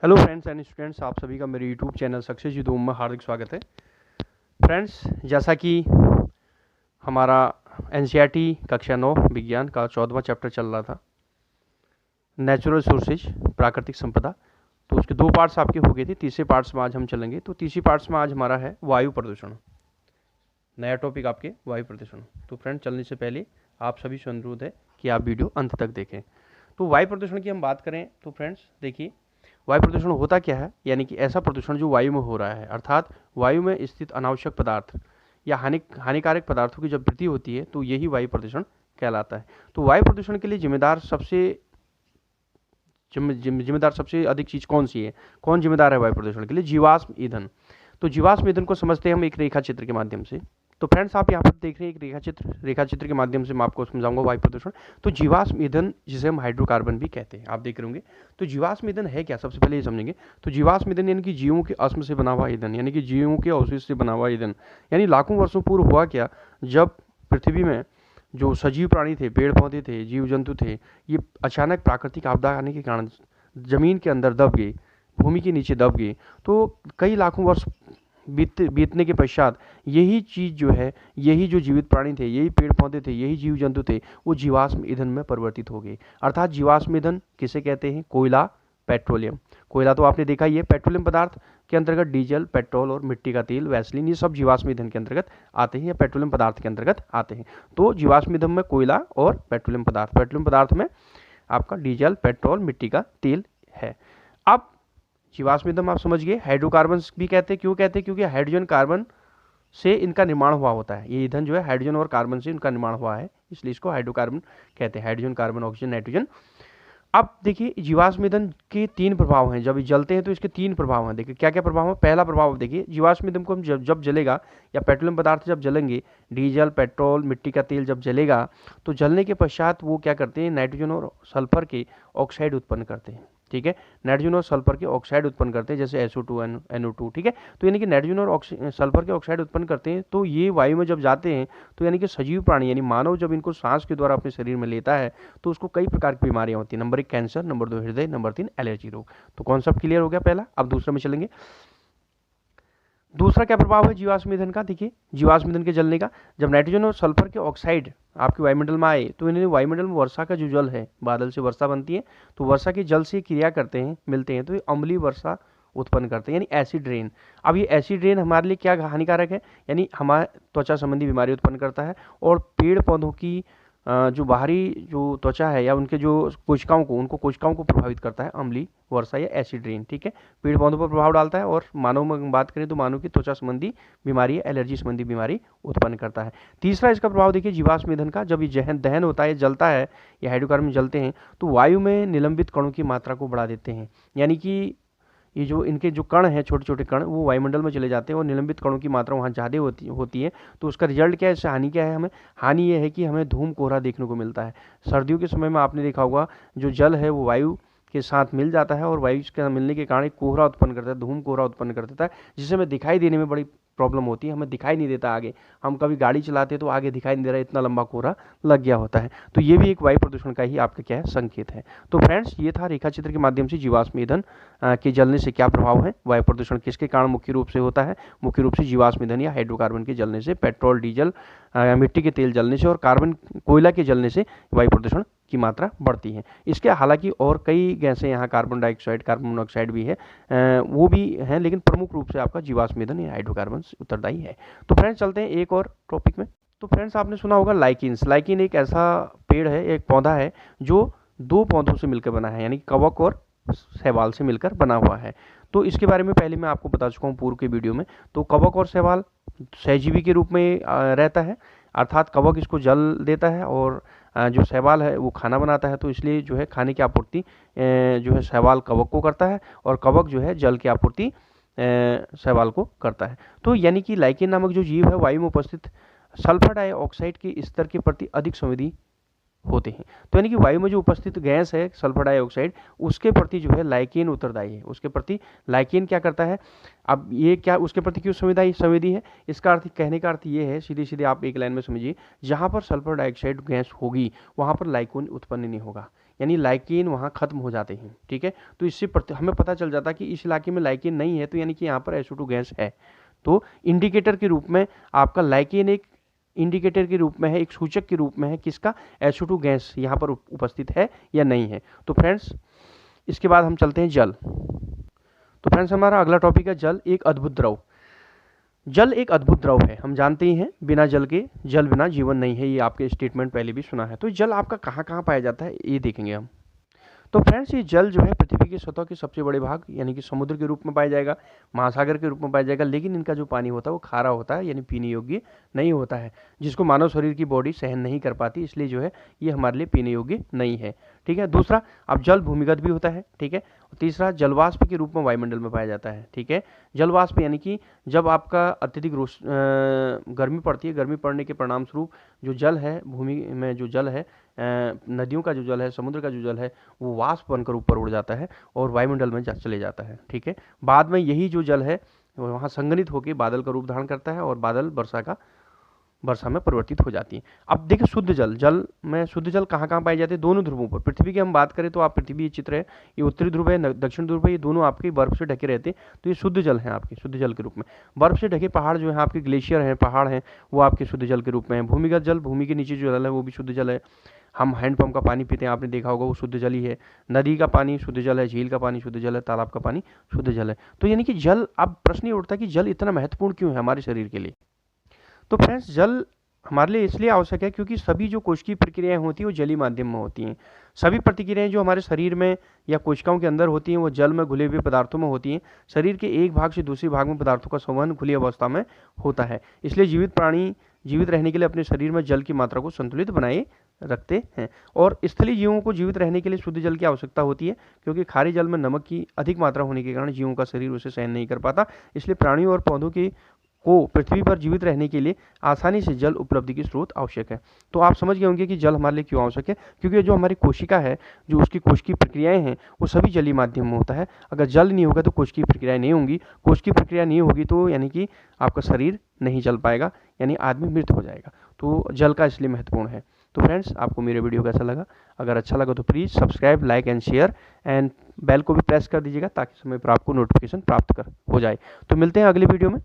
Hello friends and students, आप सभी का मेरे यूट्यूब चैनल सक्सेस यूट्यूब में हार्दिक स्वागत है। फ्रेंड्स, जैसा कि हमारा एनसीईआरटी कक्षा 9 विज्ञान का 14वां चैप्टर चल रहा था, नेचुरल सोर्सेज प्राकृतिक संपदा, तो उसके 2 पार्ट्स आपके हो गए थे। तीसरे पार्ट्स में आज हम चलेंगे। तो तीसरी पार्ट्स में आज हमारा है वायु प्रदूषण। नया टॉपिक आपके वायु प्रदूषण। तो फ्रेंड्स, चलने से पहले आप सभी से अनुरोध है कि आप वीडियो अंत तक देखें। तो वायु प्रदूषण की हम बात करें तो फ्रेंड्स देखिए, वायु प्रदूषण होता क्या है, यानी कि ऐसा प्रदूषण जो वायु में हो रहा है, अर्थात वायु में स्थित अनावश्यक पदार्थ या हानिकारक पदार्थों की जब वृद्धि होती है तो यही वायु प्रदूषण कहलाता है। तो वायु प्रदूषण के लिए जिम्मेदार सबसे अधिक चीज कौन सी है, कौन जिम्मेदार है वायु प्रदूषण के लिए? जीवाश्म ईंधन। तो जीवाश्म ईंधन को समझते हैं हम एक रेखा चित्र के माध्यम से। तो फ्रेंड्स, आप यहाँ पर देख रहे हैं एक रेखा चित्र के माध्यम से मैं आपको समझाऊंगा वायु प्रदूषण। तो जीवाश्म ईंधन, जिसे हम हाइड्रोकार्बन भी कहते हैं, आप देख रहे होंगे। तो जीवाश्म ईंधन है क्या, सबसे पहले ये समझेंगे। तो जीवाश्म ईंधन यानी कि जीवों के अश्म से बना हुआ ईंधन, यानी कि जीवों के अवशेष से बना हुआ ईंधन। यानी लाखों वर्षों पूर्व हुआ क्या, जब पृथ्वी में जो सजीव प्राणी थे, पेड़ पौधे थे, जीव जंतु थे, ये अचानक प्राकृतिक आपदा आने के कारण जमीन के अंदर दब गए, भूमि के नीचे दब गए। तो कई लाखों वर्ष बीतने के पश्चात यही चीज जो है, यही जो जीवित प्राणी थे, यही पेड़ पौधे थे, यही जीव जंतु थे, वो जीवाश्म ईंधन में परिवर्तित हो गए। अर्थात जीवाश्म ईंधन किसे कहते हैं? कोयला, पेट्रोलियम। कोयला तो आपने देखा ही है। पेट्रोलियम पदार्थ के अंतर्गत डीजल, पेट्रोल और मिट्टी का तेल, वैसलीन, ये सब जीवाश्म ईंधन के अंतर्गत आते हैं या पेट्रोलियम पदार्थ के अंतर्गत आते हैं। तो जीवाश्म ईंधन में कोयला और पेट्रोलियम पदार्थ में आपका डीजल, पेट्रोल, मिट्टी का तेल है। अब जीवाश्म ईंधन आप समझ गए। हाइड्रोकार्बन भी कहते हैं। क्यों कहते हैं? क्योंकि हाइड्रोजन कार्बन से इनका निर्माण हुआ होता है। ये ईंधन जो है हाइड्रोजन और कार्बन से इनका निर्माण हुआ है, इसलिए इसको हाइड्रोकार्बन कहते हैं। Hydrogen, carbon, oxygen, nitrogen. अब देखिए, जीवाश्म ईंधन के 3 प्रभाव हैं। जब ये जलते हैं तो इसके 3 प्रभाव हैं। देखिए क्या क्या प्रभाव है। पहला प्रभाव देखिए, जीवाश्म ईंधन को हम जब जलेगा या पेट्रोलियम पदार्थ जब जलेंगे, डीजल, पेट्रोल, मिट्टी का तेल जब जलेगा, तो जलने के पश्चात वो क्या करते हैं? नाइट्रोजन और सल्फर के ऑक्साइड उत्पन्न करते हैं। ठीक है, नाइट्रोजन और सल्फर के ऑक्साइड उत्पन्न करते हैं, जैसे SO2, NO2। ठीक है, तो यानी कि नाइट्रोजन और सल्फर के ऑक्साइड उत्पन्न करते हैं। तो ये वायु में जब जाते हैं तो यानी कि सजीव प्राणी यानी मानव जब इनको सांस के द्वारा अपने शरीर में लेता है तो उसको कई प्रकार की बीमारियां होती हैं। नंबर 1 कैंसर, नंबर 2 हृदय, नंबर 3 एलर्जी रोग। तो कॉन्सेप्ट क्लियर हो गया पहला। अब दूसरा में चलेंगे। दूसरा क्या प्रभाव है जीवाश्म ईंधन का? देखिए, जीवाश्म ईंधन के जलने का, जब नाइट्रोजन और सल्फर के ऑक्साइड आपके वायुमंडल में आए तो इन्हें वायुमंडल में वर्षा का जो जल है, बादल से वर्षा बनती है, तो वर्षा के जल से क्रिया करते हैं, मिलते हैं, तो ये अम्लीय वर्षा उत्पन्न करते हैं, यानी एसिड रेन। अब ये एसिड रेन हमारे लिए क्या हानिकारक है? यानी हमारे त्वचा संबंधी बीमारी उत्पन्न करता है और पेड़ पौधों की जो बाहरी जो त्वचा है या उनके जो कोशिकाओं को प्रभावित करता है अम्लीय वर्षा या एसिड रेन। ठीक है, पेड़ पौधों पर प्रभाव डालता है और मानव में बात करें तो मानव की त्वचा संबंधी बीमारी, एलर्जी संबंधी बीमारी उत्पन्न करता है। तीसरा इसका प्रभाव देखिए जीवाश्म ईंधन का, जब ये दहन होता है, जलता है या हाइड्रोकार्बन जलते हैं तो वायु में निलंबित कणों की मात्रा को बढ़ा देते हैं। यानी कि ये जो इनके जो कण हैं, छोटे छोटे कण, वो वायुमंडल में चले जाते हैं और निलंबित कणों की मात्रा वहाँ ज़्यादा होती है। तो उसका रिजल्ट क्या है? इससे हानि क्या है हमें? हानि ये है कि हमें धूम कोहरा देखने को मिलता है। सर्दियों के समय में आपने देखा होगा, जो जल है वो वायु के साथ मिल जाता है और वायु के मिलने के कारण एक कोहरा उत्पन्न करता है, धूम कोहरा उत्पन्न कर देता है, जिससे हमें दिखाई देने में बड़ी प्रॉब्लम होती है। हमें दिखाई नहीं देता आगे, हम कभी गाड़ी चलाते हैं तो आगे दिखाई नहीं दे रहा है, इतना लंबा कोहरा लग गया होता है। तो ये भी एक वायु प्रदूषण का ही आपका क्या है? संकेत है। तो फ्रेंड्स, ये था रेखा चित्र के माध्यम से जीवाश्म ईंधन के जलने से क्या प्रभाव है, वायु प्रदूषण किसके कारण मुख्य रूप से होता है? मुख्य रूप से जीवाश्म ईंधन या हाइड्रोकार्बन के जलने से, पेट्रोल, डीजल, मिट्टी के तेल जलने से और कार्बन, कोयला के जलने से वायु प्रदूषण की मात्रा बढ़ती है। इसके हालांकि और कई गैसें यहाँ, कार्बन डाइऑक्साइड, कार्बन मोनोऑक्साइड भी है, वो भी हैं, लेकिन प्रमुख रूप से आपका जीवाश्म ईंधन या हाइड्रोकार्बन उत्तरदायी है। तो फ्रेंड्स, चलते हैं एक और टॉपिक में। तो फ्रेंड्स, आपने सुना होगा लाइकिन्स। लाइकिन एक ऐसा पेड़ है, एक पौधा है जो 2 पौधों से मिलकर बना है, यानी कवक और शैवाल से मिलकर बना हुआ है। तो इसके बारे में पहले मैं आपको बता चुका हूँ पूर्व के वीडियो में। तो कवक और शैवाल सहजीवी के रूप में रहता है, अर्थात कवक इसको जल देता है और जो शैवाल है वो खाना बनाता है। तो इसलिए जो है खाने की आपूर्ति जो है शैवाल कवक को करता है और कवक जो है जल की आपूर्ति शैवाल को करता है। तो यानी कि लाइकेन नामक जो जीव है वायु में उपस्थित सल्फर डाइऑक्साइड के स्तर के प्रति अधिक संवेदी होते हैं। तो यानी कि वायु में जो उपस्थित गैस है सल्फर डाइऑक्साइड, उसके प्रति जो है लाइकेन उत्तरदायी है। उसके प्रति लाइकेन क्या करता है? अब ये क्या उसके प्रति क्यों संवेदी है? इसका अर्थ, कहने का अर्थ ये है, सीधे सीधे आप एक लाइन में समझिए, जहाँ पर सल्फर डाइऑक्साइड गैस होगी वहाँ पर लाइकेन उत्पन्न नहीं होगा। यानी लाइकेन वहाँ खत्म हो जाते हैं। ठीक है, तो इससे हमें पता चल जाता है कि इस इलाके में लाइकेन नहीं है, तो यानी कि यहाँ पर SO2 गैस है। तो इंडिकेटर के रूप में आपका लाइकेन एक इंडिकेटर के रूप में है, एक सूचक के रूप में है किसका, SO2 गैस यहाँ पर उपस्थित है या नहीं है। तो फ्रेंड्स इसके बाद हम चलते हैं जल। तो फ्रेंड्स हमारा अगला टॉपिक है जल एक अद्भुत द्रव। जल एक अद्भुत द्रव है, हम जानते ही हैं, बिना जल के, जल बिना जीवन नहीं है, ये आपके स्टेटमेंट पहले भी सुना है। तो जल आपका कहाँ कहाँ पाया जाता है ये देखेंगे हम। तो फ्रेंड्स ये जल जो है पृथ्वी की सतह के सबसे बड़े भाग यानी कि समुद्र के रूप में पाया जाएगा, महासागर के रूप में पाया जाएगा, लेकिन इनका जो पानी होता है वो खारा होता है, यानी पीने योग्य नहीं होता है, जिसको मानव शरीर की बॉडी सहन नहीं कर पाती, इसलिए जो है ये हमारे लिए पीने योग्य नहीं है। ठीक है, दूसरा अब जल भूमिगत भी होता है। ठीक है, तीसरा जलवाष्प के रूप में वायुमंडल में पाया जाता है। ठीक है, जलवाष्प यानी कि जब आपका अत्यधिक गर्मी पड़ती है, गर्मी पड़ने के परिणाम स्वरूप जो जल है, भूमि में जो जल है, नदियों का जो जल है, समुद्र का जो जल है, वो वाष्प बनकर ऊपर उड़ जाता है और वायुमंडल में चले जाता है। ठीक है, बाद में यही जो जल है वहाँ संघनित होकर बादल का रूप धारण करता है और बादल वर्षा में परिवर्तित हो जाती है। अब देखिए शुद्ध जल, जल में शुद्ध जल कहाँ कहाँ पाए जाते हैं, दोनों ध्रुवों पर। पृथ्वी की हम बात करें तो आप पृथ्वी ये चित्र है, ये उत्तरी ध्रुव है, दक्षिण ध्रुव है, ये दोनों आपके बर्फ से ढके रहते हैं, तो ये शुद्ध जल है आपके, शुद्ध जल के रूप में। बर्फ से ढके पहाड़ जो है आपके, ग्लेशियर हैं, पहाड़ हैं, वो आपके शुद्ध जल के रूप में है। भूमिगत जल, भूमि के नीचे जो जल है वो भी शुद्ध जल है। हम हैंडपंप का पानी पीते हैं, आपने देखा होगा, वो शुद्ध जल ही है। नदी का पानी शुद्ध जल है, झील का पानी शुद्ध जल है, तालाब का पानी शुद्ध जल है। तो यानी कि जल, अब प्रश्न ये उठता है कि जल इतना महत्वपूर्ण क्यों है हमारे शरीर के लिए। तो फ्रेंड्स जल हमारे लिए इसलिए आवश्यक है क्योंकि सभी जो कोशिकीय प्रक्रियाएं होती हैं वो जलीय माध्यम में होती हैं। सभी प्रतिक्रियाएं जो हमारे शरीर में या कोशिकाओं के अंदर होती हैं वो जल में घुले हुए पदार्थों में होती हैं। शरीर के एक भाग से दूसरे भाग में पदार्थों का संवहन खुली अवस्था में होता है। इसलिए जीवित प्राणी जीवित रहने के लिए अपने शरीर में जल की मात्रा को संतुलित बनाए रखते हैं। और स्थलीय जीवों को जीवित रहने के लिए शुद्ध जल की आवश्यकता होती है, क्योंकि खारे जल में नमक की अधिक मात्रा होने के कारण जीवों का शरीर उसे सहन नहीं कर पाता। इसलिए प्राणियों और पौधों की को पृथ्वी पर जीवित रहने के लिए आसानी से जल उपलब्धि की स्रोत आवश्यक है। तो आप समझ गए होंगे कि जल हमारे लिए क्यों आवश्यक है, क्योंकि जो हमारी कोशिका है, जो उसकी कोशिकीय प्रक्रियाएं हैं, वो सभी जलीय माध्यम में होता है। अगर जल नहीं होगा तो कोशिकीय प्रक्रियाएं नहीं होंगी, कोशिकीय प्रक्रिया नहीं होगी तो यानी कि आपका शरीर नहीं चल पाएगा, यानी आदमी मृत हो जाएगा। तो जल का इसलिए महत्वपूर्ण है। तो फ्रेंड्स आपको मेरा वीडियो कैसा लगा, अगर अच्छा लगा तो please subscribe, like and share and bell को भी प्रेस कर दीजिएगा ताकि समय पर आपको नोटिफिकेशन प्राप्त हो जाए। तो मिलते हैं अगले वीडियो में।